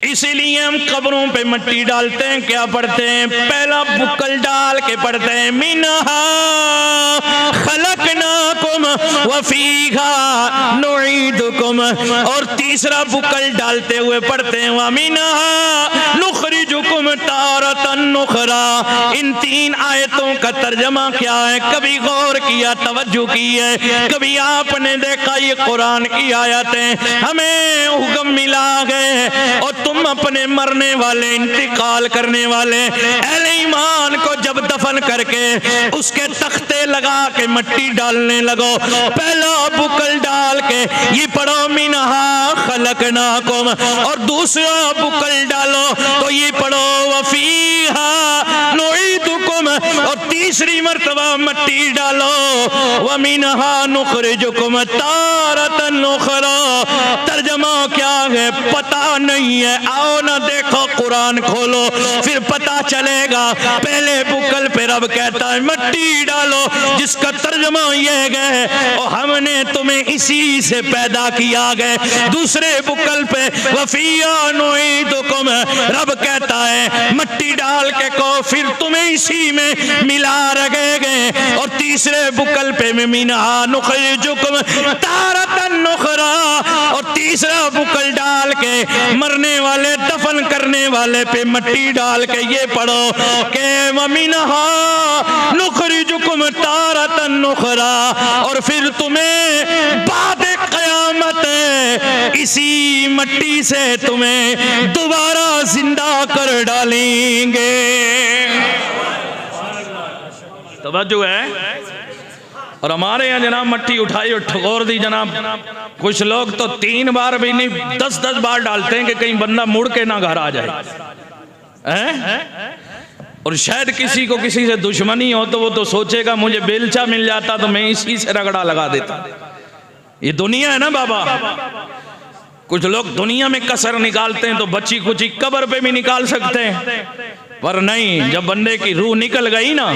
इसीलिए हम कब्रों पे मिट्टी डालते हैं, क्या पढ़ते हैं? पहला बुक्कल डाल के पढ़ते हैं मिन्हा खलकनाकुम व फीहा नुईदुकुम, और तीसरा बुक्कल डालते हुए पढ़ते हैं व मिन्हा नुखरिजुकुम तारतन नुखरा। इन तीन आयतों का तर्जमा क्या है? कभी गौर किया, तवज्जो की है? कभी आपने देखा ये कुरान की आयतें हमें हुक्म मिला गए और तुम अपने मरने वाले, इंतकाल करने वाले अहले ईमान को जब दफन करके उसके तख्ते लगा के मिट्टी डालने लगो, पहला बुक्कल डाल के ये पढ़ो मिन्हा खलकनाकुम, और दूसरा बुक्कल डालो तो ये पढ़ो वफीहा नुईदुकुम, और तीसरी मर्तबा मिट्टी डालो व मिन्हा नुखरिजुकुम तारतन नुखरा। तर्जमा क्या है पता नहीं है, आओ ना देखो कुरान खोलो फिर पता चलेगा। पहले बुक्कल पे रब कहता है मिट्टी डालो, जिसका तर्जमा यह है और हमने तुम्हें इसी से पैदा किया गए। दूसरे बुक्कल पे वफिया नुईदुकुम, रब कहता है मिट्टी डाल के को फिर तुम्हें इसी में मिला रखेंगे। और तीसरे बुक्कल पे मिन्हा नुखरिजुकुम तारतन नुखरा, और तीसरा बुक्कल डाल के मरने वाले, दफन करने वाले पे मिट्टी डाल के ये पढ़ो के मिन्हा नुखरिजुकुम तारतन नुखरा, और फिर तुम्हें बाद क़यामत इसी मिट्टी से तुम्हें दोबारा जिंदा कर डालेंगे। तवज्जो है? और हमारे यहाँ जनाब मट्टी उठाई और ठगोर दी जनाब। कुछ लोग तो 3 बार भी नहीं 10-10 बार डालते हैं कि कहीं बंदा मुड़ के ना घर आ जाए हैं? और शायद किसी को किसी से दुश्मनी हो तो वो तो सोचेगा मुझे बेलचा मिल जाता तो मैं इसी से रगड़ा लगा देता। ये दुनिया है ना बाबा। कुछ लोग दुनिया में कसर निकालते हैं तो बच्ची कुची कब्र पे भी निकाल सकते हैं, पर नहीं, जब बंदे की रूह निकल गई ना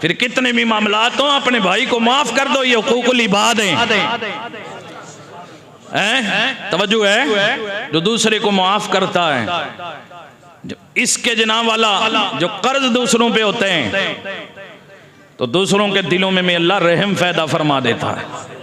फिर कितने भी मामलात हो अपने भाई को माफ कर दो, ये हुकूकुल इबाद हैं। तवज्जो है? जो दूसरे को माफ करता है, जो इसके जनाब वाला जो कर्ज दूसरों पे होते हैं तो दूसरों के दिलों में अल्लाह रहम पैदा फरमा देता है।